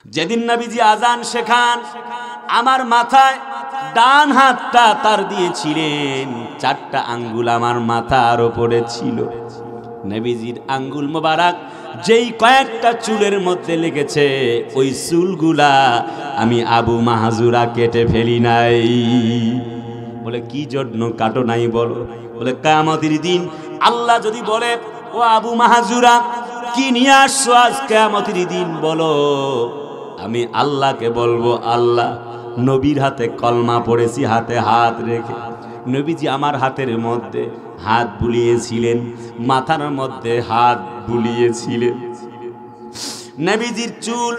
যেদিন নবীজি আজান শেখান, আমার মাথায় ডান হাতটা তার দিয়েছিলেন, 4টা আঙ্গুল আমার মাথার উপরে ছিল। নবীজির আঙ্গুল মোবারক যেই কয়েকটা চুলের মধ্যে লেগেছে, ওই চুলগুলা আমি আবু মাহাজুরা কেটে ফেলি নাই। বলে কি জন্য কাটো নাই বলো? বলে কিয়ামতের দিন আল্লাহ যদি বলে, ও আবু মাহাজুরা কি নিয়ে আসছো আজ কিয়ামতের দিন বলো, আমি আল্লাহকে বলবো, আল্লাহ নবীর হাতে কলমা পড়েছি হাতে হাত রেখে। নবীজি আমার হাতের মধ্যে হাত বুলিয়েছিলেন, মাথার মধ্যে হাত বুলিয়েছিলেন। নবীজির চুল,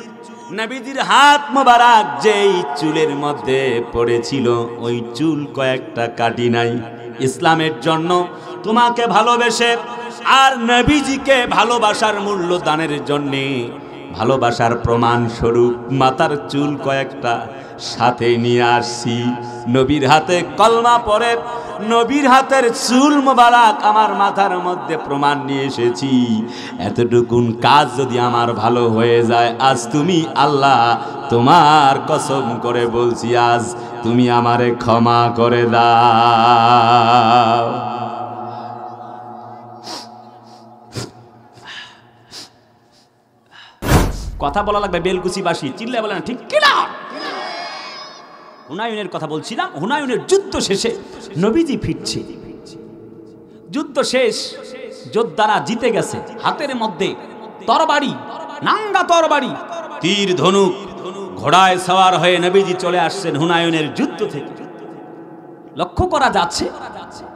নবীজির হাত মোবারক যেই চুলের মধ্যে পড়েছিল, ওই চুল কয়েকটা কাটি নাই। ইসলামের জন্য তোমাকে ভালোবেসে আর নবীজিকে ভালোবাসার মূল্য দানের জন্যে, ভালোবাসার প্রমাণ স্বরূপ মাথার চুল কয়েকটা সাথে নিয়ে আসছি। নবীর হাতে কলমা পড়ে নবীর হাতের চুল মোবারক আমার মাথার মধ্যে প্রমাণ নিয়ে এসেছি। এতটুকুন কাজ যদি আমার ভালো হয়ে যায়, আজ তুমি আল্লাহ তোমার কসম করে বলছি, আজ তুমি আমারে ক্ষমা করে দাও। কথা বলা লাগবে বেলকুচিবাসী, চিল্লায় বলে না ঠিক কিনা? হুনায়ুনের কথা বলছিলাম। হুনায়ুনের যুদ্ধ শেষে নবীজি ফিরছে, যুদ্ধ শেষ, যোদ্ধারা জিতে গেছে, হাতের মধ্যে তরবারি, নাঙ্গা তরবারি, তীর ধনুক, ঘোড়ায় সওয়ার হয়ে নবীজি চলে আসছেন হুনায়ুনের যুদ্ধ থেকে। লক্ষ্য করা যাচ্ছে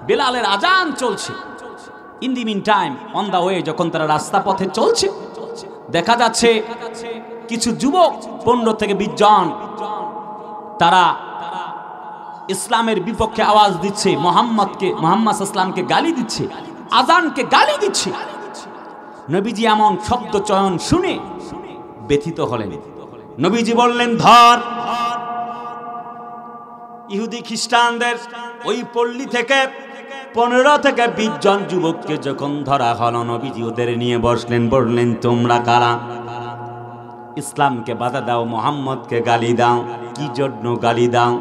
বেলালের আজান চলছে। In the mean time, on the way, যখন তারা রাস্তা পথে চলছে, দেখা যাচ্ছে কিছু যুবক 15 থেকে 20 জন, তারা ইসলামের বিপক্ষে আওয়াজ দিচ্ছে, মোহাম্মদ ইসলামকে গালি দিচ্ছে, আজানকে গালি দিচ্ছে। নবীজি এমন শব্দ চয়ন শুনে ব্যথিত হলেন। নবীজি বললেন, ধর। ইহুদি খ্রিস্টানদের ওই পল্লী থেকে 15 থেকে 20 জন যুবককে যখন ধরা হলো, নবীজি ওদের নিয়ে বসলেন, বললেন, তোমরা কারা? ইসলামকে বাধা দাও, মোহাম্মদকে গালি দাও। কি জন্য গালি দাও?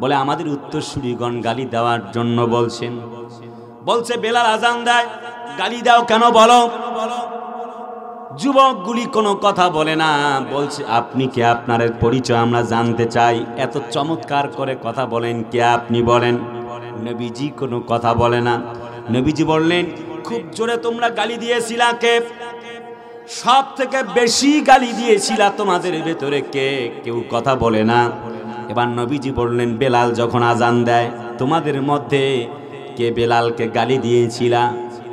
বলে আমাদের উত্তরসূরিগণ গালি দেওয়ার জন্য বলছেন। বলছে বেলাল আজান দেয়, গালি দাও কেন বলো? যুবকগুলি কোনো কথা বলে না। বলছে, আপনি কে? আপনার পরিচয় আমরা জানতে চাই। এত চমৎকার করে কথা বলেন, কে আপনি বলেন। নবীজি কোনো কথা বলে না। নবীজি বললেন, খুব জোরে তোমরা গালি দিয়েছিলা কে? সব থেকে বেশি গালি দিয়েছিলা তোমাদের ভেতরে কে? কেউ কথা বলে না। এবার নবীজি বললেন, বেলাল যখন আজান দেয়, তোমাদের মধ্যে কে বেলালকে গালি দিয়েছিলা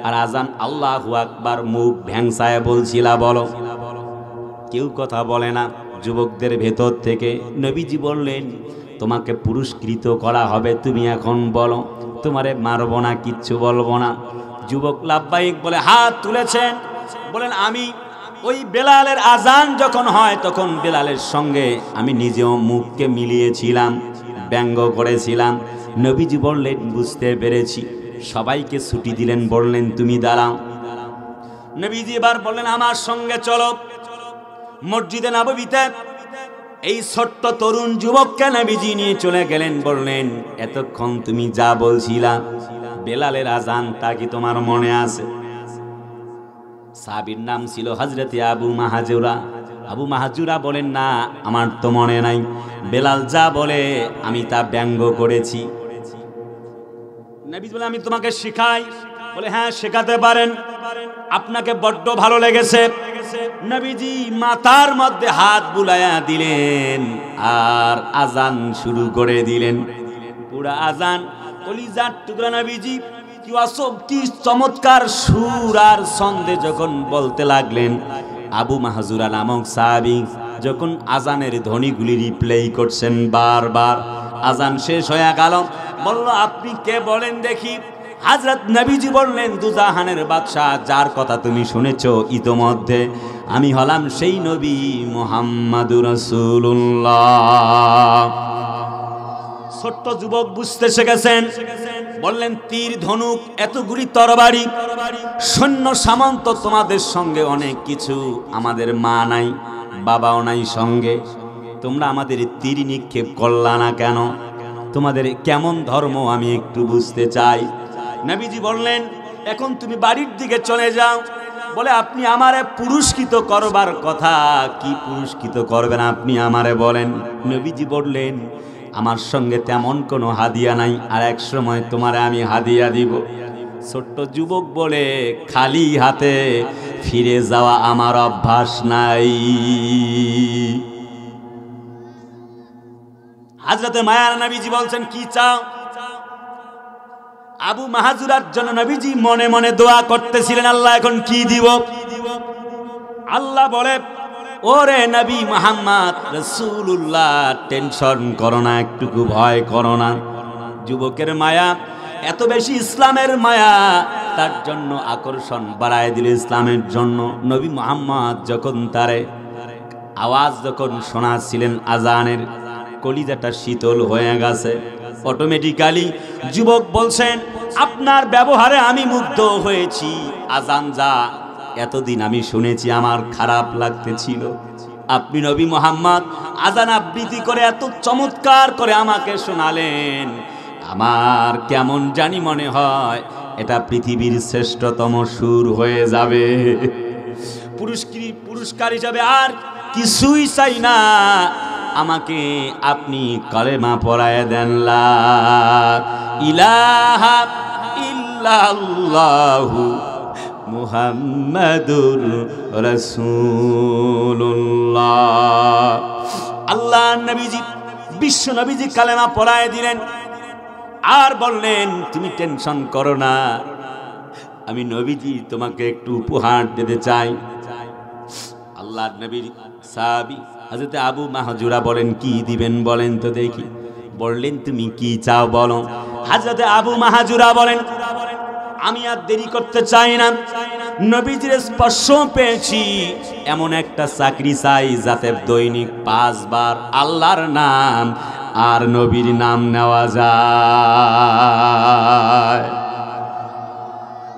আর আজান আল্লাহু আকবার মুখ ভ্যাংসায় বলছিলা বলো? কেউ কথা বলে না যুবকদের ভেতর থেকে। নবীজি বললেন, তোমাকে পুরস্কৃত করা হবে, তুমি এখন বলো, তোমারে মারবো না, কিচ্ছু বলবো না। যুবক লাব্বাইক বলে হাত তুলেছেন, বলেন, আমি ওই বেলালের আজান যখন হয় তখন বেলালের সঙ্গে আমি নিজেও মুখকে মিলিয়েছিলাম, ব্যঙ্গ করেছিলাম। নবীজি বললেন, বুঝতে পেরেছি। সবাইকে ছুটি দিলেন, বললেন, তুমি দাঁড়াও। নবীজি এবার বললেন, আমার সঙ্গে চলো। মসজিদে নববীতে এই ছোট্ট তরুণ যুবককে নবীজি নিয়ে চলে গেলেন, বললেন, এতক্ষণ তুমি যা বলছিলা বেলালের আজান, তা কি তোমার মনে আছে? সাহাবীর নাম ছিল হযরতে আবু মাহাজুরা। আবু মাহাজুরা বলেন, না, আমার তো মনে নাই। বেলাল যা বলে আমি তা ব্যঙ্গ করেছি। নবী বলে, আমি তোমাকে শিখাই। বলে, হ্যাঁ শেখাতে পারেন, আপনাকে বড্ড ভালো লেগেছে। নবীজি মাথার মধ্যে হাত বুলাইয়া দিলেন আর আজান শুরু করে দিলেন। পুরা আজান কলিজার টুকরা নবীজি কি চমৎকার সুর আর ছন্দে যখন বলতে লাগলেন। আবু মাহজুরা নামক সাহাবী যখন আজানের ধ্বনিগুলি রিপ্লে করছেন বারবার, আজান শেষ হয়ে গেল। বলল, আপনি কে বলেন দেখি? হযরত নবীজি বললেন, দুজাহানের বাদশা যার কথা তুমি শুনেছো ইতোমধ্যে, আমি হলাম সেই নবী মুহাম্মাদুর রাসূলুল্লাহ। ছোট্ট যুবক বুঝতে শিখেছেন। বললেন, তীর ধনুক, এতগুলি তরবারি, সৈন্য সামন্ত, তোমাদের সঙ্গে অনেক কিছু, আমাদের মা নাই, বাবাও নাই সঙ্গে, তোমরা আমাদের তীর নিক্ষেপ করলা না কেন? তোমাদের কেমন ধর্ম আমি একটু বুঝতে চাই। নবীজি বললেন, এখন তুমি বাড়ির দিকে চলে যাও। বলে, আপনি আমারে পুরস্কৃত করবার কথা, কি পুরস্কৃত করবেন আপনি আমারে বলেন। নবীজি বললেন, আমার সঙ্গে তেমন কোনো হাদিয়া নাই, আর এক সময় তোমারে আমি হাদিয়া দিব। ছোট্ট যুবক বলে, খালি হাতে ফিরে যাওয়া আমার অভ্যাস নাই। হযরতে মায়ার নবীজি বলছেন, কি চাও? আবু মাহাজুরার জন্য নবীজি মনে মনে দোয়া করতেছিলেন, আল্লাহ এখন কি দিব? আল্লাহ বলে, ওরে নবী মুহাম্মদ রাসূলুল্লাহ, টেনশন করো না, একটুকু ভয় করো না। যুবকের মায়া এত বেশি, ইসলামের মায়া, তার জন্য আকর্ষণ বাড়ায় দিল ইসলামের জন্য। নবী মুহাম্মদ যখন তারে আওয়াজ যখন শোনাচ্ছিলেন আজানের, কলিজাটা শীতল হয়ে গেছে। অটোমেটিক্যালি যুবক বলছেন, আপনার ব্যবহারে আমি মুগ্ধ হয়েছি। আজান যা এতদিন আমি শুনেছি আমার খারাপ লাগতেছিল, আপনি নবী মুহাম্মদ আজান আবৃত্তি করে এত চমৎকার করে আমাকে শোনালেন, আমার কেমন জানি মনে হয় এটা পৃথিবীর শ্রেষ্ঠতম সুর হয়ে যাবে। পুরস্কার হিসাবে আর কিছুই চাই না, আমাকে আপনি কালেমা পড়ায় দেন, লা ইলাহা ইল্লাল্লাহু মুহাম্মাদুর রাসূলুল্লাহ। আল্লাহ নবীজি, বিশ্ব নবীজি কালেমা পড়ায় দিলেন, আর বললেন, তুমি টেনশন করো না, আমি নবীজি তোমাকে একটু উপহার দিতে চাই। আল্লাহর নবীর সাহাবী হযরতে আবু মাহজুরা বলেন, কি দিবেন বলেন তো দেখি। বললেন, তুমি কি চাও বলো। হযরতে আবু মাহজুরা বলেন, আমি আর দেরি করতে চাই না, নবীজির স্পর্শ পেয়েছি, এমন একটা চাকরি চাই যাতে দৈনিক 5 বার আল্লাহর নাম আর নবীর নাম নেওয়া যায়।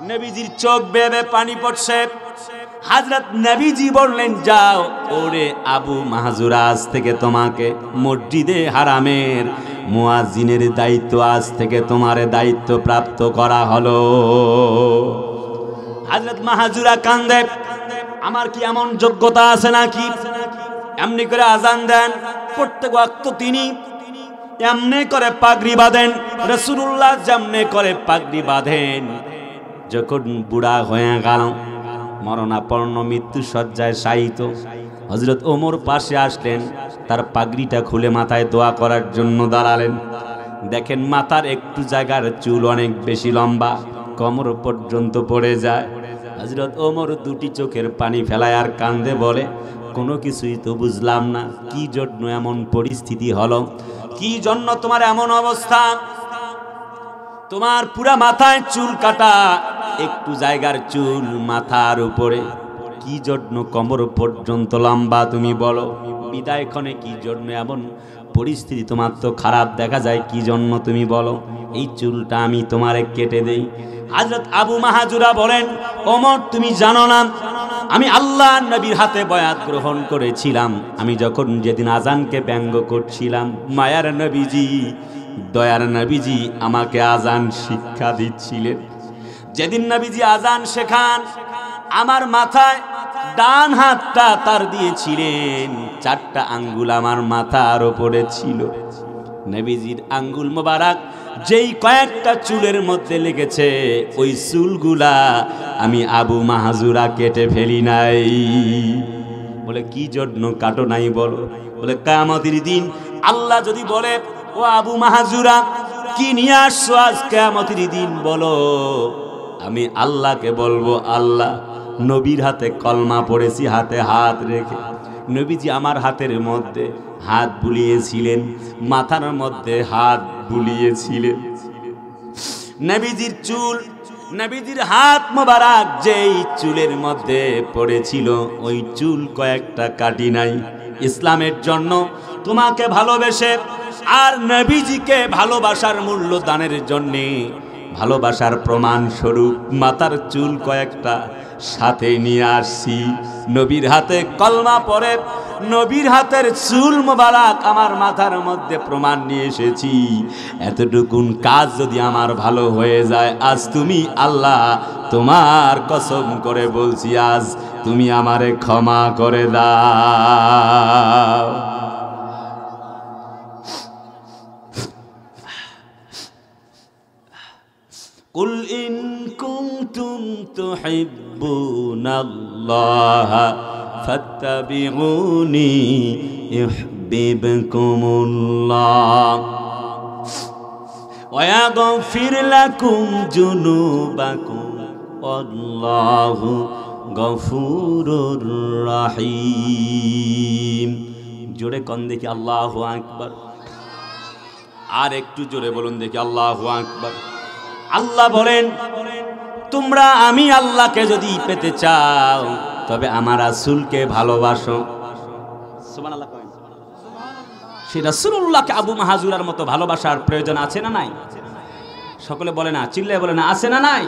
নবীজির চোখ বেয়ে পানি পড়ছে। হযরত নবীজি বললেন, যাও, ওরে আবু মাহজুরা, আজ থেকে তোমাকে মসজিদে হারামের মুয়াজ্জিনের দায়িত্ব, আজ থেকে তোমার দায়িত্ব প্রাপ্ত করা হলো। হযরত মাহজুরা কান্দে, আমার কি এমন যোগ্যতা আছে নাকি এমনি করে আজান দেন? প্রত্যেক ওয়াক্ত তিনি এমনি করে পাগড়ি বাঁধেন, রাসূলুল্লাহ যেমনি করে পাগড়ি বাঁধেন। যখন বুড়া হয়ে গেল, মরণাপন্ন মৃত্যু শয্যায় শায়িত, হযরত ওমর পাশে আসলেন, তার পাগড়িটা খুলে মাথায় দোয়া করার জন্য দাঁড়ালেন। দেখেন মাথার একটু জায়গার চুল অনেক বেশি লম্বা, কোমর পর্যন্ত পড়ে যায়। হযরত ওমর দুটি চোখের পানি ফেলায় আর কান্দে, বলে, কোনো কিছুই তো বুঝলাম না, কি জন্য এমন পরিস্থিতি হলো, কি জন্য তোমার এমন অবস্থা? তোমার পুরা মাথায় চুল কাটা, একটু জায়গার চুল মাথার উপরে, কি জন্য কোমর পর্যন্ত লম্বা তুমি বলো? বিদায় ক্ষণে কি জন্য এমন পরিস্থিতি? তোমার তো খারাপ দেখা যায়, কি জন্য তুমি বলো? এই চুলটা আমি তোমারে কেটে দেই। হযরত আবু মাহজুরা বলেন, ওমর, তুমি জানো না, আমি আল্লাহ নবীর হাতে বয়াত গ্রহণ করেছিলাম। আমি যখন যেদিন আজানকে ব্যঙ্গ করছিলাম, মায়ার নবীজি, দয়ার নবীজি আমাকে আজান শিক্ষা দিচ্ছিলেন। যেদিন নবীজি আজান শেখান, আমার মাথায় ডান হাতটা তার দিয়েছিলেন, 4টা আঙ্গুল আমার মাথার উপরে ছিল। নবীজির আঙ্গুল মোবারক যেই কয়েকটা চুলের মধ্যে লেগেছে, ওই চুলগুলা আমি আবু মাহজুরা কেটে ফেলি নাই। বলে, কি জন্য কাটো নাই বলো? বলে, কিয়ামতের দিন আল্লাহ যদি বলে, ও আবু মাহজুরা, কি নিয়ে আসছো আজ কিয়ামতের দিন বলো, আমি আল্লাহকে বলবো, আল্লাহ, নবীর হাতে কলমা পড়েছি, হাতে হাত রেখে। নবীজি আমার হাতের মধ্যে হাত বুলিয়েছিলেন, মাথার মধ্যে হাত বুলিয়েছিলেন। নবীজির চুল, নবীজির হাত মোবারক যেই চুলের মধ্যে পড়েছিল, ওই চুল কয়েকটা কাটি নাই। ইসলামের জন্য তোমাকে ভালোবেসে আর নবীজিকে ভালোবাসার মূল্য দানের জন্যে, ভালোবাসার প্রমাণ স্বরূপ মাথার চুল কয়েকটা সাথে নিয়ে আসছি। নবীর হাতে কলমা পড়ে নবীর হাতের চুল মোবারক আমার মাথার মধ্যে প্রমাণ নিয়ে এসেছি। এতটুকুন কাজ যদি আমার ভালো হয়ে যায়, আজ তুমি আল্লাহ তোমার কসম করে বলছি, আজ তুমি আমারে ক্ষমা করে দাও। কুল ইন কুনতুম তুহিব্বুনাল্লাহ ফাত্তাবিউনি ইউহিব্বুকুমুল্লাহ ওয়া ইয়াগফির লাকুম যুনুবাকুম আল্লাহু গফুরুর রহিম। জোরে কোন দেখি আল্লাহু আকবার। আর একটু জোরে বলুন দেখি আল্লাহু আকবার। আল্লাহ বলেন, তোমরা আমি আল্লাহকে যদি পেতে চাও তবে আমার রাসূলকে ভালোবাসো। সুবহানাল্লাহ। সেই রাসূলুল্লাহকে আবু মাহাজুরার মতো ভালোবাসার প্রয়োজন আছে না নাই? সকলে বলে না, চিল্লায় বলে না, আছে না নাই?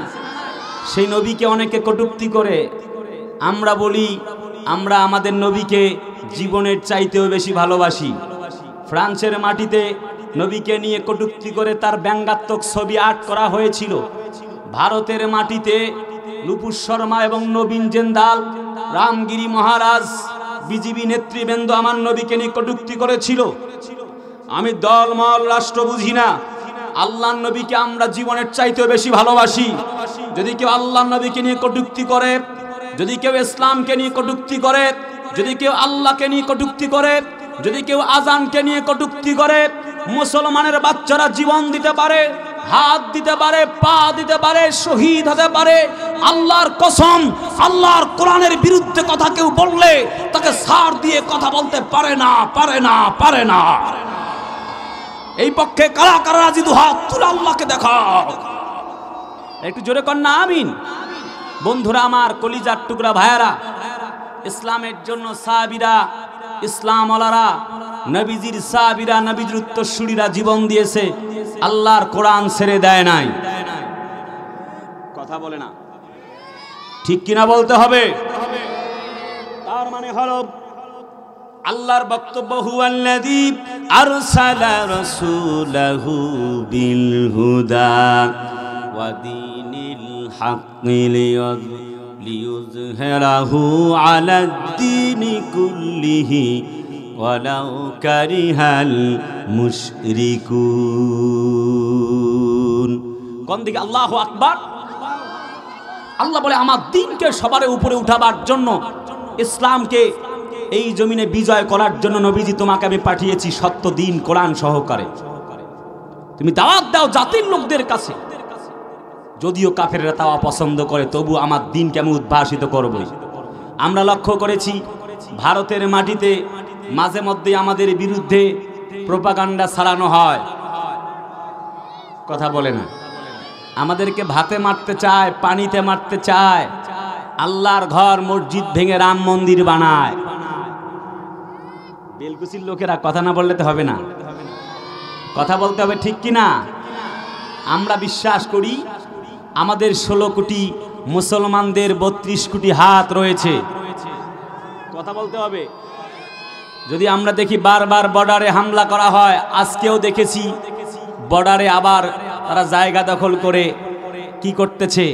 সেই নবীকে অনেকে কটূক্তি করে। আমরা বলি আমরা আমাদের নবীকে জীবনের চাইতেও বেশি ভালোবাসি। ফ্রান্সের মাটিতে নবীকে নিয়ে কটূক্তি করে তার ব্যঙ্গাত্মক ছবি আর্ট করা হয়েছিল। ভারতের মাটিতে নুপুর শর্মা এবং নবীন জেন্দাল, রামগিরি মহারাজ, বিজিবি নেতৃবৃন্দ আমার নবীকে নিয়ে কটূক্তি করেছিল। আমি দলমল রাষ্ট্র বুঝি না, আল্লাহর নবীকে আমরা জীবনের চাইতেও বেশি ভালোবাসি। যদি কেউ আল্লাহর নবীকে নিয়ে কটূক্তি করে, যদি কেউ ইসলামকে নিয়ে কটূক্তি করে, যদি কেউ আল্লাহকে নিয়ে কটূক্তি করে, যদি কেউ আজানকে নিয়ে কটূক্তি করে, মুসলমানের বাচ্চারা জীবন দিতে পারে, হাত দিতে পারে, পা দিতে পারে, শহীদ হতে পারে। আল্লাহর কসম, আল্লাহর কোরআনের বিরুদ্ধে কথা কেউ বললে তাকে ছাড় দিয়ে কথা বলতে পারে না, পারে না, পারে না। এই পক্ষে কারা কারা রাজি? দুহাত তুলে আল্লাহকে দেখাও। একটু জোরে কর না আমিন। বন্ধুরা আমার, কলিজার টুকরা ভাইয়ারা, ইসলামের জন্য সাহাবীরা, ইসলাম ওয়ালারা, নবীজির সাহাবীরা, নবীজির উত্তরসূরিরা জীবন দিয়েছে। আল্লাহর কোরআন ছেড়ে দেয় নাই। কথা বলে না, ঠিক কিনা বলতে হবে। তার মানে হলো আল্লাহর বক্তব্য, হুয়াল্লাযী আরসালা রাসূলাহু বিল হুদা ওয়া দীনিল হাক্কি লিইয়ুযহিরাহু আলাদ-দীনি কুল্লিহি ওয়ালাউ কারিহাল মুশরিকুন। কোন দিকে? আল্লাহু আকবার। আল্লাহ বলে আমার দ্বীনকে সবার উপরে উঠাবার জন্য, ইসলামকে এই জমিনে বিজয় করার জন্য নবীজি তোমাকে আমি পাঠিয়েছি সত্য দ্বীন কোরআন সহকারে। তুমি দাওয়াত দাও জাতির লোকদের কাছে। যদিও কাফেররা তাও অপছন্দ করে, তবু আমার দ্বীনকে আমি উদ্ভাসিত করবই। আমরা লক্ষ্য করেছি ভারতের মাটিতে মাঝে মধ্যে আমাদের বিরুদ্ধে প্রোপাগান্ডা চালানো হয়। কথা বলে না, আমাদেরকে ভাতে মারতে চায়, পানিতে মারতে চায়, আল্লাহর ঘর মসজিদ ভেঙে রাম মন্দির বানায়। বেলকুচির লোকেরা কথা না বললে তো হবে না, কথা বলতে হবে, ঠিক কিনা? আমরা বিশ্বাস করি আমাদের 16 কোটি মুসলমানদের 32 কোটি হাত রয়েছে। কথা বলতে হবে। যদি আমরা দেখি বারবার বর্ডারে হামলা করা হয়, আজকেও দেখেছি বর্ডারে আবার তারা জায়গা দখল করে কি করতেছে,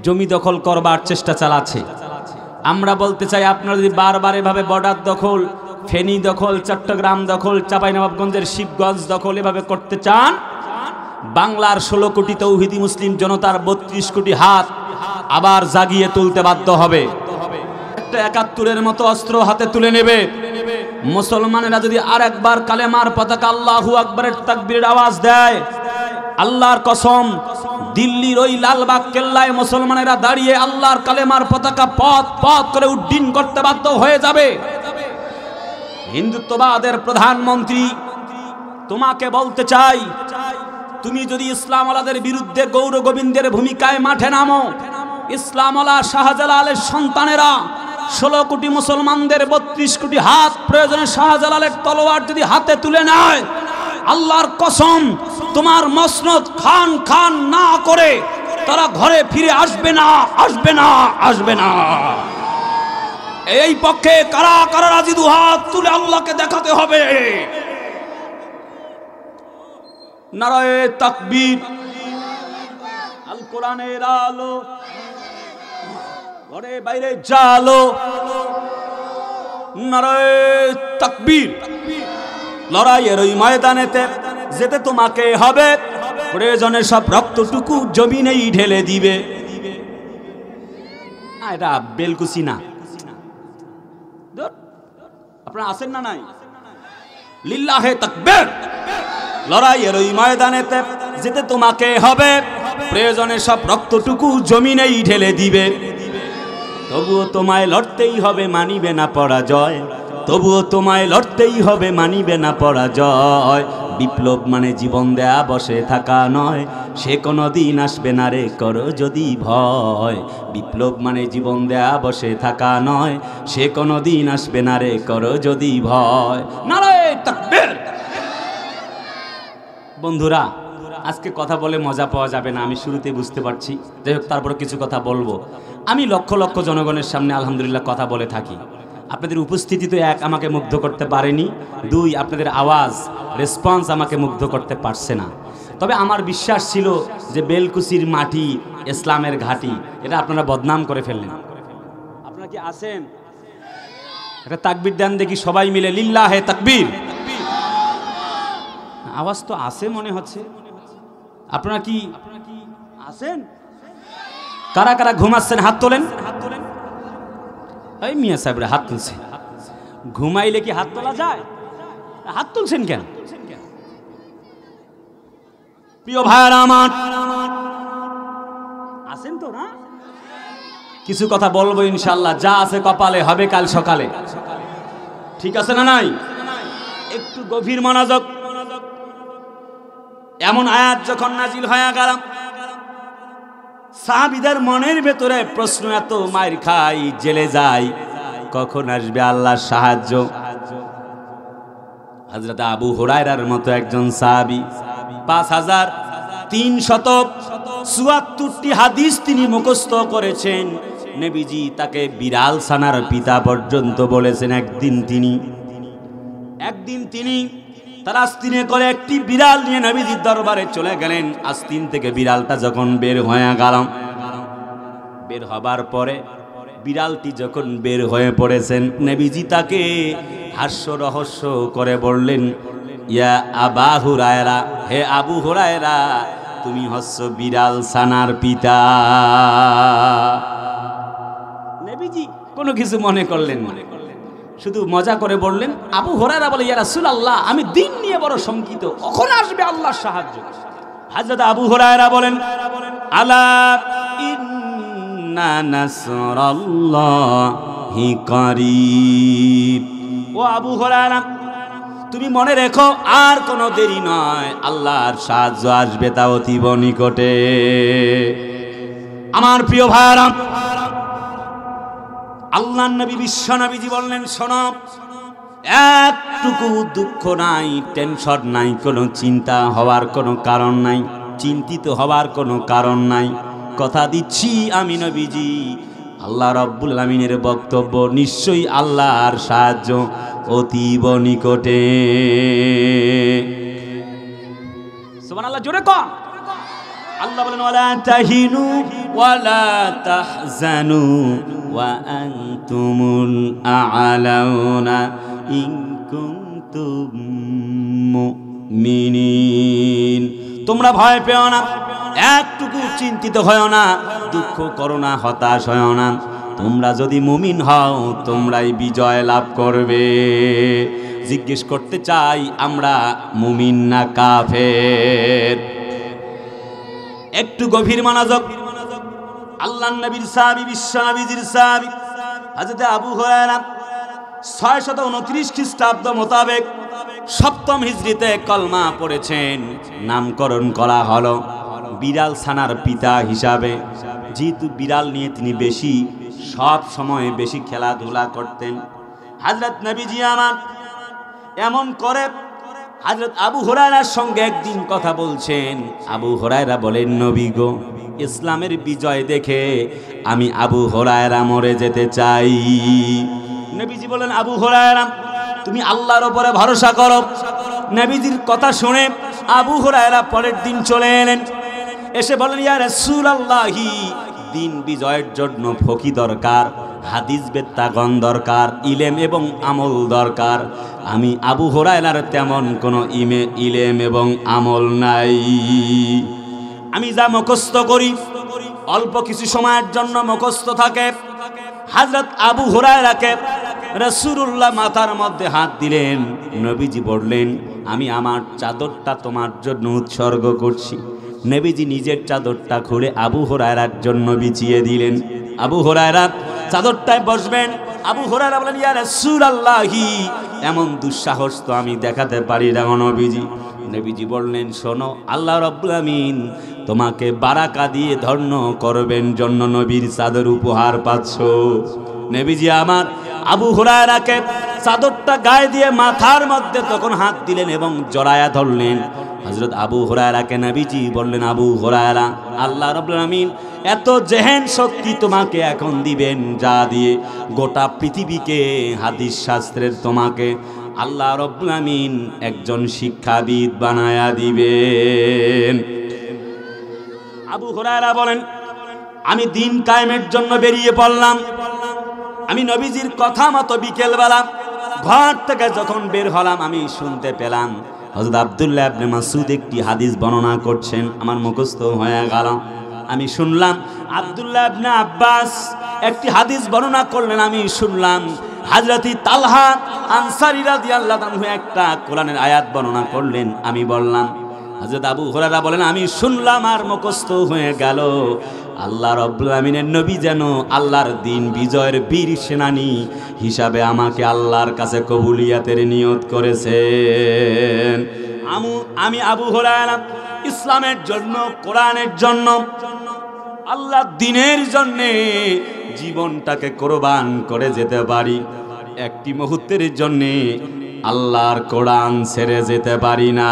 জমি দখল করবার চেষ্টা চালাচ্ছে। আমরা বলতে চাই, আপনারা যদি বারবার এভাবে বর্ডার দখল, ফেনী দখল, চট্টগ্রাম দখল, চাঁপাইনবাবগঞ্জের শিবগঞ্জ দখল এভাবে করতে চান, বাংলার 16 কোটি তৌহিদি মুসলিম জনতার 32 কোটি হাত আবার জাগিয়ে তুলতে বাধ্য হবে। একটা 71-এর মতো অস্ত্র হাতে তুলে নেবে। মুসলমানেরা যদি আরেকবার কালেমার পতাকা আল্লাহু আকবারের তাকবীরের আওয়াজ দেয়, আল্লাহর কসম, দিল্লির ওই লালবাগ কেল্লায় মুসলমানেরা দাঁড়িয়ে আল্লাহর কালেমার পতাকা পথ পথ করে উড্ডীন করতে বাধ্য হয়ে যাবে। হিন্দুত্ববাদের প্রধানমন্ত্রী, তোমাকে বলতে চাই, তুমি যদি ইসলামওয়ালাদের বিরুদ্ধে গৌর গোবিন্দের ভূমিকায় মাঠে নামো, ইসলামওয়ালা শাহজালালের সন্তানেরা 16 কোটি মুসলমানদের 32 কোটি হাত প্রয়োজনে শাহজালালের তলোয়ার যদি হাতে তুলে নেয়, আল্লাহর কসম, তোমার মসনদ খান খান না করে তারা ঘরে ফিরে আসবে না, আসবে না, আসবে না। এই পক্ষে কারা কারা রাজি? দুহাত তুলে আল্লাহকে দেখাতে হবে। নারায়ে তাকবীর। আল কোরআনের আলো ঘরে বাইরে জালো। নারায়ে তাকবীর। লড়াইয়ের ওই ময়দানেতে যেতে তোমাকে হবে, প্রয়োজনে সব রক্তটুকু জমিনেই ঢেলে দিবে। এটা বেলকুচি না, আপনারা আছেন না নাই? লিল্লাহে তাকবীর। লড়াইয়ের ওই ময়দানেতে যেতে তোমাকে হবে, প্রয়োজনে সব রক্তটুকু জমিনেই ঢেলে দিবে। তবুও তোমায় লড়তেই হবে, মানিবে না পরাজয়। তবুও তোমায় লড়তেই হবে, মানিবে না পরাজয়। বিপ্লব মানে জীবন দেয়া বসে থাকা নয়, সে কোনো দিন আসবে না রে করো যদি ভয়। বিপ্লব মানে জীবন দেয়া বসে থাকা নয়, সে কোনো দিন আসবে না রে করো যদি ভয়। নারায়ে তাকবীর। বন্ধুরা, আজকে কথা বলে মজা পাওয়া যাবে না, আমি শুরুতেই বুঝতে পারছি। যাই হোক, তারপরে কিছু কথা বলবো। আমি লক্ষ লক্ষ জনগণের সামনে আলহামদুলিল্লাহ কথা বলে থাকি। আপনাদের উপস্থিতি তো এক আমাকে মুগ্ধ করতে পারেনি, দুই আপনাদের আওয়াজ রেসপন্স আমাকে মুগ্ধ করতে পারছে না। তবে আমার বিশ্বাস ছিল যে বেলকুচির মাটি ইসলামের ঘাঁটি, এটা আপনারা বদনাম করে ফেললেন। আপনারা কি আছেন? একটা তাকবীর দেন দেখি সবাই মিলে, লিল্লাহে তাকবীর। আওয়াজ তো আছে মনে হচ্ছে। আপনারা কি আছেন? কারা কারা ঘুমাচ্ছেন হাত তোলেন। এই মিয়া সাহেবরা হাত তুলছে। ঘুমাইলে কি হাত তোলা যায়? হাত তুলছেন কেন? প্রিয় ভাইরা আমার, আছেন তো না? কিছু কথা বলবো ইনশাআল্লাহ, যা আছে কপালে হবে কাল সকালে। ঠিক আছে না নাই? একটু গভীর মনোযোগ। এমন আয়াত যখন নাজিল হয়ে গেল, সাহাবীদের মনের ভেতরে প্রশ্ন এত মার খাই, জেলে যায়, কখন আসবে আল্লাহর সাহায্য। হযরত আবু হুরায়রার মতো একজন সাহাবী 5374টি হাদিস তিনি মুখস্থ করেছেন। নবীজি তাকে বিড়াল ছানার পিতা পর্যন্ত বলেছেন। একদিন তিনি তার আস্তিনে করে একটি বিড়াল নিয়ে নবীজির দরবারে চলে গেলেন। আস্তিন থেকে বিড়ালটা যখন বের হয়ে গেল, বের হবার পরে বিড়ালটি যখন বের হয়ে পড়েছেন, নবীজি তাকে হাস্য রহস্য করে বললেন, ইয়া আবা হুরায়রা, হে আবু হুরায়রা, তুমি হচ্ছ বিড়াল ছানার পিতা। নবীজি কোনো কিছু মনে করলেন না, শুধু মজা করে বললেন। আবু হুরায়রা বলে, ইয়া রাসূলুল্লাহ, আমি দিন নিয়ে বড় শঙ্কিত, কখন আসবে আল্লাহর সাহায্য? হযরত আবু হুরায়রা বলেন, আলা ইন্না নাসরাল্লাহি করিব। ও আবু হুরায়রা, তুমি মনে রেখো, আর কোনো দেরি নয়, আল্লাহর সাহায্য আসবে, তা অতীব নিকটে। আমার প্রিয় ভাইরা, আল্লাহর নবী বিশ্ব নবীজি বললেন, শোনো, একটুকু দুঃখ নাই, টেনশন নাই, কোনো চিন্তা হওয়ার কোনো কারণ নাই, চিন্তিত হওয়ার কোনো কারণ নাই। কথা দিচ্ছি আমি নবীজি, আল্লাহ রাব্বুল আলামিনের বক্তব্য, নিশ্চয়ই আল্লাহর সাহায্য অতীব নিকটে। সুবহানাল্লাহ, জোরে কর। আল্লাহ বলেন, ওয়ালা তাহিনু ওয়ালা তাহজানু ওয়া আনতুমুল আ'লাউনা ইন কুনতুম মুমিনিন। তোমরা ভয় পেও না, একটুকু চিন্তিত হয় না, দুঃখ করো না, হতাশ হয় না। তোমরা যদি মুমিন হও, তোমরাই বিজয় লাভ করবে। জিজ্ঞেস করতে চাই, আমরা মুমিন না কাফের? একটু গভীর মনোযোগ। আল্লাহর নবীর সাহাবী, বিশ্ব নবীজির সাহাবী হযরত আবু হুরায়রা 629 খ্রিস্টাব্দ মোতাবেক 7ম হিজরিতে কলমা পড়েছেন। নামকরণ করা হলো বিড়াল ছানার পিতা হিসাবে। যেহেতু বিড়াল নিয়ে তিনি সব সময় বেশি খেলাধুলা করতেন। হযরত নবীজি আমার এমন করে হযরত আবু হুরায়রার সঙ্গে একদিন কথা বলছেন। আবু হুরায়রা বলেন, নবী গো, ইসলামের বিজয় দেখে আমি আবু হুরায়রা মরে যেতে চাই। নবীজি বলেন, আবু হুরায়রা তুমি আল্লাহর উপরে ভরসা করো। নবীজির কথা শুনে আবু হুরায়রা পরের দিন চলে এলেন, এসে বলেন, ইয়া রাসূলুল্লাহি, দিন বিজয়ের জন্য ফকি দরকার, হাদিস বেত্তাগণ দরকার, ইলেম এবং আমল দরকার। আমি আবু হুরায়রার তেমন কোনো ইলেম এবং আমল নাই। আমি যা মুখস্থ করি অল্প কিছু সময়ের জন্য মুখস্থ থাকে। হযরত আবু হুরায়রাকে রাসূলুল্লাহ মাথার মধ্যে হাত দিলেন। নবীজি বললেন, আমি আমার চাদরটা তোমার জন্য উৎসর্গ করছি। নবীজি নিজের চাদরটা খুলে আবু হুরায়রার জন্য বিছিয়ে দিলেন। আবু হুরায়রা চাদরটায় বসবেন। আবু হুরায়রা বলেন, ইয়া রাসূলুল্লাহি, এমন দুঃসাহস তো আমি দেখাতে পারি না নবীজি। নবীজি বললেন, শোনো, আল্লাহ রাব্বুল আমিন তোমাকে বারাকা দিয়ে ধন্য করবেন জন্য নবীর চাদর উপহার পাচ্ছ। নবীজি আমার আবু হুরায়রাকে চাদরটা গায়ে দিয়ে মাথার মধ্যে তখন হাত দিলেন এবং জড়ায়া ধরলেন। হযরত আবু হুরায়রাকে নবীজি বললেন, আবু হুরায়রা, আল্লাহ রাব্বুল আমিন এত জেহেন শক্তি তোমাকে এখন দিবেন, যা দিয়ে গোটা পৃথিবীকে হাদিস শাস্ত্রের তোমাকে আল্লাহ রাব্বুল আমিন একজন শিক্ষাবিদ বানায়া দিবেন। আবু হুরায়রা বলেন, আমি দিন কায়েমের জন্য বেরিয়ে পড়লাম। আমি নবীজির কথা মতো বিকেলবেলা ঘর থেকে যখন বের হলাম, আমি শুনতে পেলাম হযরত আব্দুল্লাহ ইবনে মাসউদ একটি হাদিস বর্ণনা করছেন। আমার মুখস্থ হয়ে গেল। আমি শুনলাম আব্দুল্লাহ ইবনে আব্বাস একটি হাদিস বর্ণনা করলেন। আমি শুনলাম হযরত তালহা আনসারী রাদিয়াল্লাহু আনহু একটা কোরআনের আয়াত বর্ণনা করলেন। আমি বললাম। হযরত আবু হুরায়রা বলেন, আমি শুনলাম আর মুখস্থ হয়ে গেল। আল্লাহ রাব্বুল আমিনের নবী যেন আল্লাহর দিন বিজয়ের বীর সেনানী হিসাবে আমাকে আল্লাহর কাছে কবুলিয়াতের নিয়ত করেছেন। আমি আবু হুরায়রা ইসলামের জন্য, কোরআনের জন্য, আল্লাহর দ্বীনের জন্য জীবনটাকে কোরবান করে যেতে পারি, একটি মুহূর্তের জন্য আল্লাহর কোরআন ছেড়ে যেতে পারি না।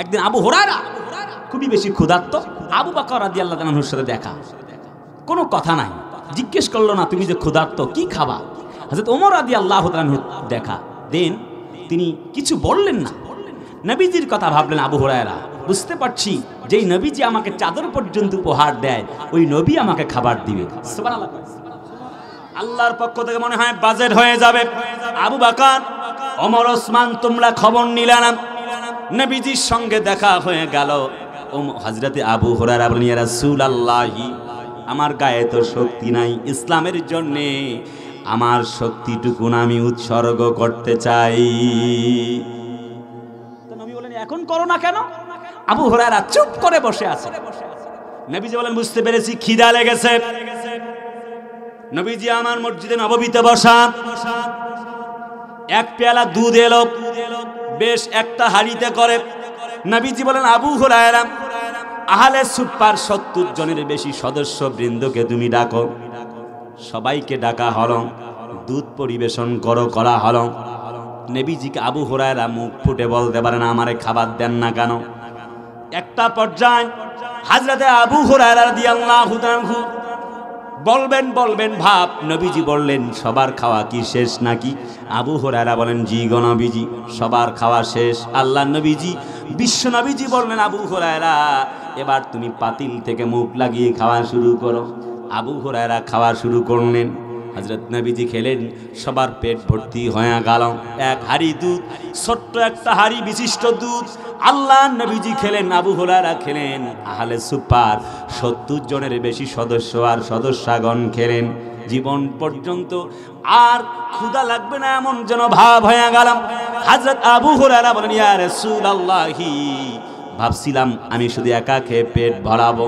একদিন আবু হুরায়রা খুবই বেশি ক্ষুধার্ত। আবু বকর রাদিয়াল্লাহু আনহুর সাথে দেখা, কোনো কথা নাই, জিজ্ঞেস করলো না তুমি যে ক্ষুধার্ত কি খাবা। হযরত ওমর রাদিয়াল্লাহু আনহু দেখা দেন, তিনি কিছু বললেন না। নবীজির কথা ভাবলেন আবু হুরায়রা, বুঝতে পারছি যেই নবীজি আমাকে চাদর পর্যন্ত উপহার দেয়, ওই নবী আমাকে খাবার দিবে। সুবহানাল্লাহ। আল্লাহর পক্ষ থেকে মনে হয় বাজেট হয়ে যাবে। আবু বকর, ওমর, ওসমান, তোমরা খবর নিলে না। নবীজির সঙ্গে দেখা হয়ে গেল। হযরতে আবু হুরায়রা বলেন, ইয়া রাসূলুল্লাহি, আমার গায়ে তো শক্তি নাই, ইসলামের জন্যে আমার শক্তিটুকু আমি উৎসর্গ করতে চাই। তো নবী বলেন, এখন করো না কেন? আবু হুরায়রা চুপ করে বসে আছে। নবীজি বলেন, বুঝতে পেরেছি, খিদা লেগেছে। নবীজি আমার মসজিদে নববীতে বসা, এক পেয়ালা দুধ এলো, বেশ একটা হাড়িতে করে। নবীজি বলেন, আবু হুরায়রা, আহলে সুফার 70 জনের বেশি সদস্য বৃন্দকে তুমি ডাকো। সবাইকে ডাকা হলো, দুধ পরিবেশন করা হলো। নবীজিকে আবু হুরায়রা মুখ ফুটে বলতে পারেন, আমারে খাবার দেন না কেন? একটা পর্যায়ে হযরতে আবু হুরায়রা রাদিয়াল্লাহু আনহু বলবেন ভাব। নবীজি বললেন, সবার খাওয়া কি শেষ নাকি? আবু হুরায়রা বলেন, জি গো নবীজি, সবার খাওয়া শেষ। আল্লাহ নবীজি, বিশ্ব নবীজি বললেন, আবু হুরায়রা, এবার তুমি পাতিল থেকে মুখ লাগিয়ে খাওয়া শুরু করো। আবু হুরায়রা খাওয়া শুরু করলেন। হযরত নবীজি খেলেন, সবার পেট ভর্তি হয়ে গেল। এক হাড়ি দুধ, ছোট্ট একটা হাড়ি বিশিষ্ট দুধ আল্লাহ নবীজি খেলেন, আবু হুরায়রা খেলেন, আহলে সুফার 70 জনের বেশি সদস্য আর সদস্যগণ খেলেন। জীবন পর্যন্ত আর ক্ষুধা লাগবে না এমন যেন ভাব হয়ে গেল। হযরত আবু হুরায়রা বলেন, ইয়া রাসূলুল্লাহি, ভাবছিলাম আমি শুধু একা খেয়ে পেট ভরাবো।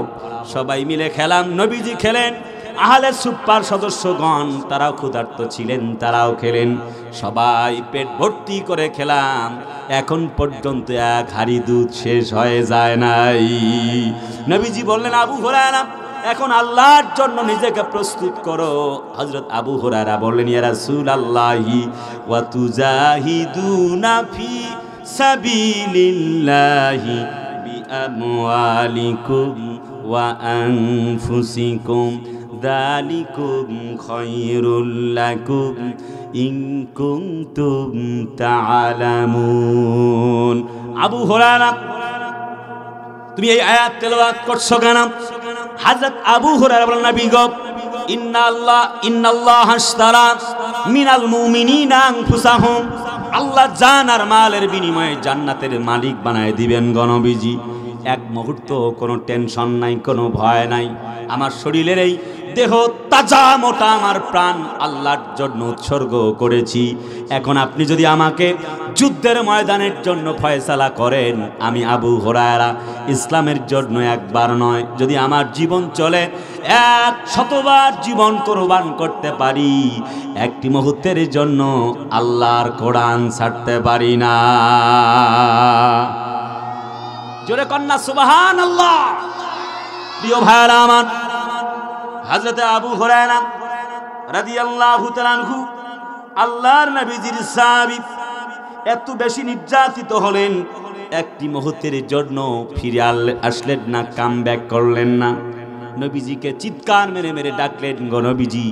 সবাই মিলে খেলাম, নবীজি খেলেন, আহলে সুফার সদস্যগণ তারাও ক্ষুধার্ত ছিলেন, তারাও খেলেন, সবাই পেট ভর্তি করে খেলাম। এখন পর্যন্ত এক হাড়ি দুধ শেষ হয়ে যায় নাই। নবীজি বললেন, আবু হুরায়রা, এখন আল্লাহর জন্য নিজেকে প্রস্তুত করো। হযরত আবু হুরায়রা বললেন, ইয়া রাসূলুল্লাহি, ওয়া তুজাহিদুনা ফি সাবিলিল্লাহি আমওয়ালিকুম ওয়া আনফুসিকুম যালিকুম খায়রুল লাকুম ইন কুনতুম তা'লামুন। আবু হুরায়রা, তুমি এই আয়াত তেলাওয়াত করছো কেন? হযরত আবু হুরায়রা বলেন, নবী গো, ইন্নাল্লাহ আশতারা মিনাল মুমিনিনা আনফুসাহুম, আল্লাহ জান আর মালের বিনিময়ে জান্নাতের মালিক বানায় দিবেন গো নবীজি। এক মুহূর্ত কোনো টেনশন নাই, কোনো ভয় নাই। আমার শরীরের এই দেহ তাজা মোটা, আমার প্রাণ আল্লাহর জন্য উৎসর্গ করেছি। এখন আপনি যদি আমাকে যুদ্ধের ময়দানের জন্য ফয়সালা করেন, আমি আবু হুরায়রা ইসলামের জন্য একবার নয়, যদি আমার জীবন চলে 100বার জীবন কোরবান করতে পারি, একটি মুহূর্তের জন্য আল্লাহর কোরআন ছাড়তে পারি না। জোরে কন্যা সুবহানাল্লাহ। প্রিয় ভাইরা আমার, হযরত আবু হুরায়রা রাদিয়াল্লাহু তাআলা আনহু আল্লাহর নবীজির সাহাবী এত বেশি নির্যাতিত হলেন, একটি মুহূর্তের জন্য ফিরে আসলেন না, কাম ব্যাক করলেন না। নবীজিকে চিৎকার মেরে মেরে ডাকলেন, গো নবীজি,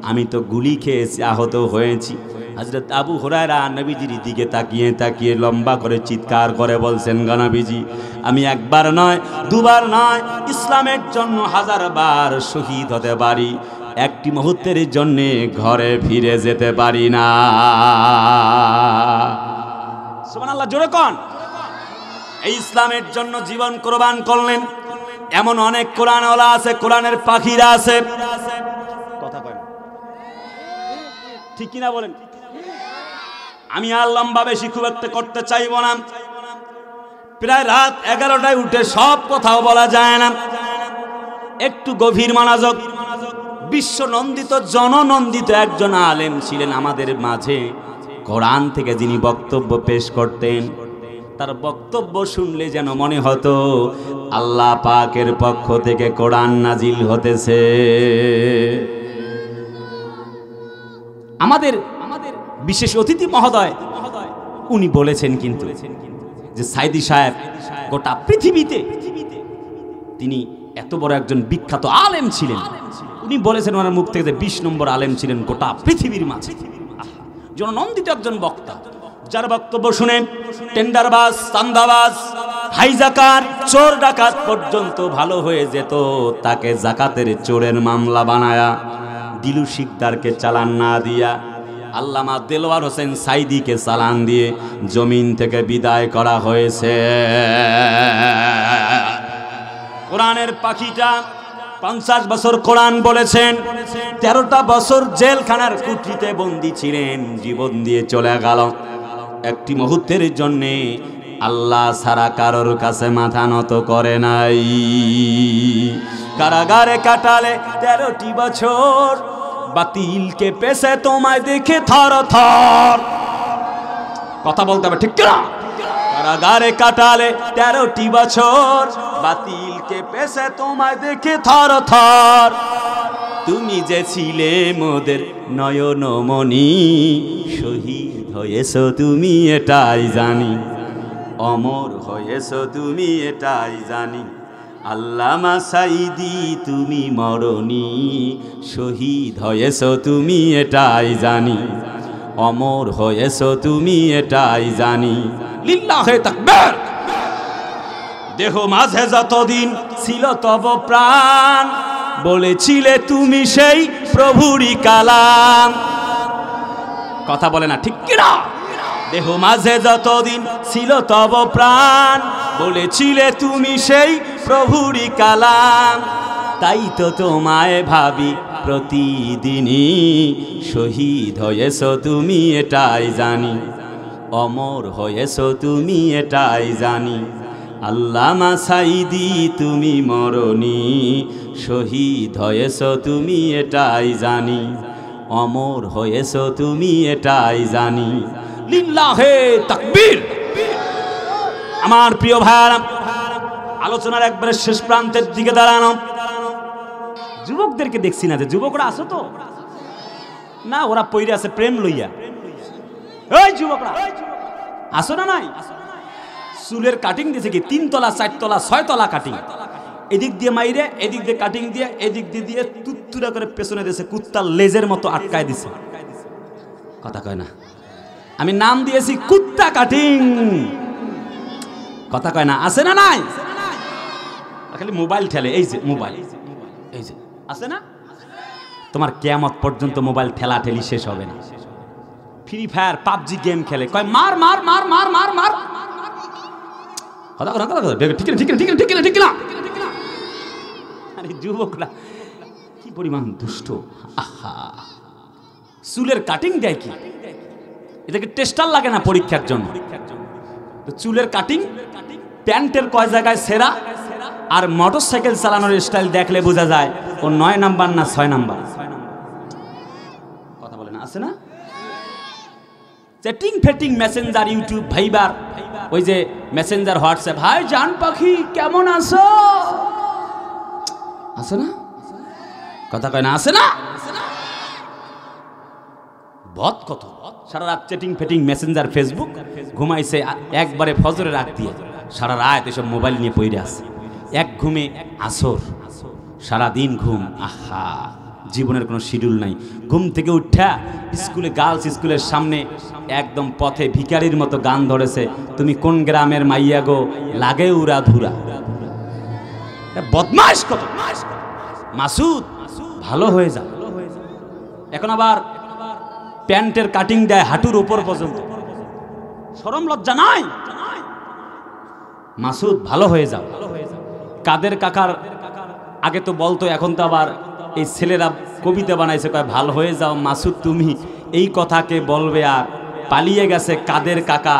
আমি তো গুলি খেয়েছি, আহত হয়েছি। হযরত আবু হুরায়রা নবীজির দিকে তাকিয়ে তাকিয়ে লম্বা করে চিৎকার করে বলছেন, গো নবীজি, আমি একবার নয়, দুবার নয়, ইসলামের জন্য 1000 বার শহীদ হতে পারি, একটি মুহূর্তের জন্য ঘরে ফিরে যেতে পারি না। সুবহানাল্লাহ, জোরে কোন। এই ইসলামের জন্য জীবন কোরবান করলেন। এমন অনেক কোরআনওয়ালা আছে, কোরআনের পাখিরা আছে। কথা কয় না, ঠিক কিনা বলেন? আমি আর লম্বা বেশি খুব একটা করতে চাইব না। প্রায় রাত 11টায় উঠে সব কথাও বলা যায় না, একটু গভীর মনোযোগ। বিশ্ব নন্দিত, জননন্দিত একজন আলেম ছিলেন আমাদের মাঝে, কোরআন থেকে যিনি বক্তব্য পেশ করতেন, তার বক্তব্য শুনলে যেন মনে হতো আল্লাহ পাকের পক্ষ থেকে কোরআন নাজিল হতেছে। আমাদের বিশেষ অতিথি মহোদয় উনি বলেছেন কিন্তু যে সাইদি সাহেব গোটা পৃথিবীতে তিনি এত বড় একজন বিখ্যাত আলেম ছিলেন। উনি বলেছেন ওনার মুখ থেকে যে 20 নম্বর আলেম ছিলেন গোটা পৃথিবীর মাঝে। জননন্দিত একজন বক্তা, যার বক্তব্য শুনে টেন্ডারবাজ, চাঁদাবাজ, হাইজাকার, চোর ডাকাত পর্যন্ত ভালো হয়ে যেত। তাকে জাকাতের চোরের মামলা বানায়া, দিলু শিকদারকে চালান না দিয়া, আল্লামা দেলোয়ার হোসেন সাইদিকে চালান দিয়ে জমিন থেকে বিদায় করা হয়েছে। কোরআনের পাখিটা 50 বছর কোরআন বলেছেন, 13টা বছর জেলখানার কুঠরিতে বন্দী ছিলেন, জীবন দিয়ে চলে গেল। একটি মুহূর্তের জন্যে আল্লাহ ছাড়া কারোর কাছে মাথা নত করে নাই। কারাগারে কাটালে 13টি বছর, বাতিলকে পেছে তোমায় দেখে থর থর। কথা বলতে হবে, ঠিক কিনা? কারাগারে কাটালে 13টি বছর, বাতিলকে পেছে তোমায় দেখে থর থর। তুমি যে ছিলে মোদের নয়নমণি, শহীদ হয়েছ তুমি এটাই জানি, অমর হয়েছ তুমি এটাই জানি। আল্লামা সাইদি তুমি মরণি, শহীদ হয়েছ তুমি এটাই জানি, অমর হয়েছ তুমি এটাই জানি। লিল্লাহে তাকবীর। দেহ মাঝে যতদিন ছিল তব প্রাণ, বলেছিলে তুমি সেই প্রভুরই কালাম। কথা বলে না, ঠিক কিনা? দেহ মাঝে যতদিন ছিল তব প্রাণ, বলেছিলে তুমি সেই প্রভুরই কালাম। তাই তো তোমায় ভাবি প্রতিদিনই, শহীদ হয়েছ তুমি এটাই জানি, অমর হয়েছ তুমি এটাই জানি। আল্লামা সাইদি তুমি মরণি, শহীদ হয়েছ তুমি এটাই জানি, অমর হয়েছ তুমি এটাই জানি। লিল্লাহে তাকবীর। আমার প্রিয় ভাইরা, আলোচনার একবারে শেষ প্রান্তের দিকে দাঁড়ানো। যুবকদেরকে দেখছি না, যে যুবকরা আসো তো না, ওরা পইরে আছে প্রেম লইয়া। এই যুবকরা আসো না? নাই চুলের কাটিং দিয়েছে কি 3 তলা 4 তলা 6 তলা কাটিং, এদিক দিয়ে মাইরে এদিক দিয়ে কাটিং দিয়ে এদিক দিয়ে তুত্তুরা করে পেছনে দিয়েছে, কুত্তার লেজের মতো আটকায় দিছে। কথা কয় না, আমি নাম দিয়েছি কুত্তা কাটিং। কথা কয় না, আছে না নাই? খালি মোবাইল ঠেলে, এই যে মোবাইল, এই যে আছে না? তোমার কিয়ামত পর্যন্ত মোবাইল ঠেলা ঠেলি শেষ হবে না। ফ্রি ফায়ার পাবজি গেম খেলে, কয় মার মার মার মার মার মার। কথা কথা কথা ঠিক না ঠিক না ঠিক না ঠিক না ঠিক না। আরে যুবকরা কি পরিমাণ দুষ্ট! আহা, চুলের কাটিং দেয় কি? এটাকে টেস্টার লাগে না পরীক্ষার জন্য? চুলের কাটিং, প্যান্টের কয় জায়গায় সেরা, আর মোটরসাইকেল চালানোর স্টাইল দেখলে বোঝা যায় ও 9 নাম্বার না 6 নাম্বার। কথা বলে না, আছে না? চ্যাটিং ফেটিং মেসেঞ্জার, ইউটিউব, ভাইবার, ওই যে মেসেঞ্জার, হোয়াটসঅ্যাপ, হাই জান পাখি কেমন আছো, আছে না? কথা কয় না, আছে না? বদ কত সারা রাত চ্যাটিং ফেটিং মেসেঞ্জার ফেসবুক, ঘুমাইছে একবারে ফজরের আগ দিয়ে, সারা রাত এসব মোবাইল নিয়ে পড়ে আছে, এক ঘুমে আসর, সারাদিন ঘুম। আহা, জীবনের কোনো শিডিউল নাই। ঘুম থেকে উঠা স্কুলে, গার্লস স্কুলের সামনে একদম পথে ভিখারির মতো গান ধরেছে, তুমি কোন গ্রামের মাইয়া গো, লাগে উড়া ধুরা। বদমাশ কত! মাসুদ ভালো হয়ে যা। এখন আবার প্যান্টের কাটিং দেয় হাঁটুর উপর পর্যন্ত, শরম লজ্জা নাই? মাসুদ ভালো হয়ে যাও। কাদের কাকার আগে তো বলতো, এখন তো আবার এই ছেলেরা কবিতা বানাইছে, কয় ভালো হয়ে যাও মাসুদ তুমি, এই কথাকে বলবে আর পালিয়ে গেছে কাদের কাকা,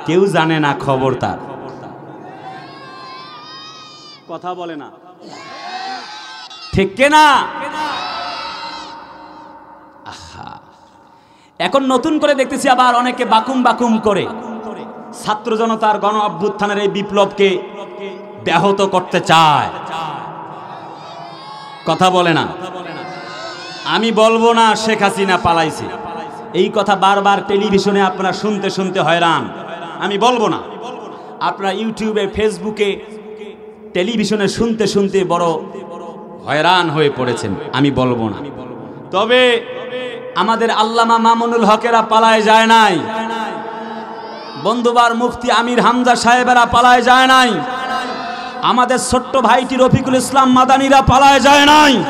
কেউ জানে না খবর তার। কথা বলে না, ঠিক না? আহা, এখন নতুন করে দেখতেছি আবার অনেকে বাকুম বাকুম করে ছাত্র জনতার গণ অভ্যুত্থানের এই বিপ্লবকে ব্যাহত করতে চায়। কথা বলে না। আমি বলবো না শেখ হাসিনা পালাইছে, এই কথা বারবার টেলিভিশনে আপনারা শুনতে শুনতে হয়রান। আমি বলবো না। আপনারা ইউটিউবে, ফেসবুকে, টেলিভিশনে শুনতে শুনতে বড় হয়রান হয়ে পড়েছেন। আমি বলবো না। তবে আমাদের আল্লামা মামুনুল হকেরা পালায় যায় নাই, বন্ধুবার মুফতি আমির হামজা সাহেবেরা পালায় যায় নাই, আমাদের ছোট্ট ভাইটি রফিকুল ইসলাম মাদানীরা পালায় যায় নাই।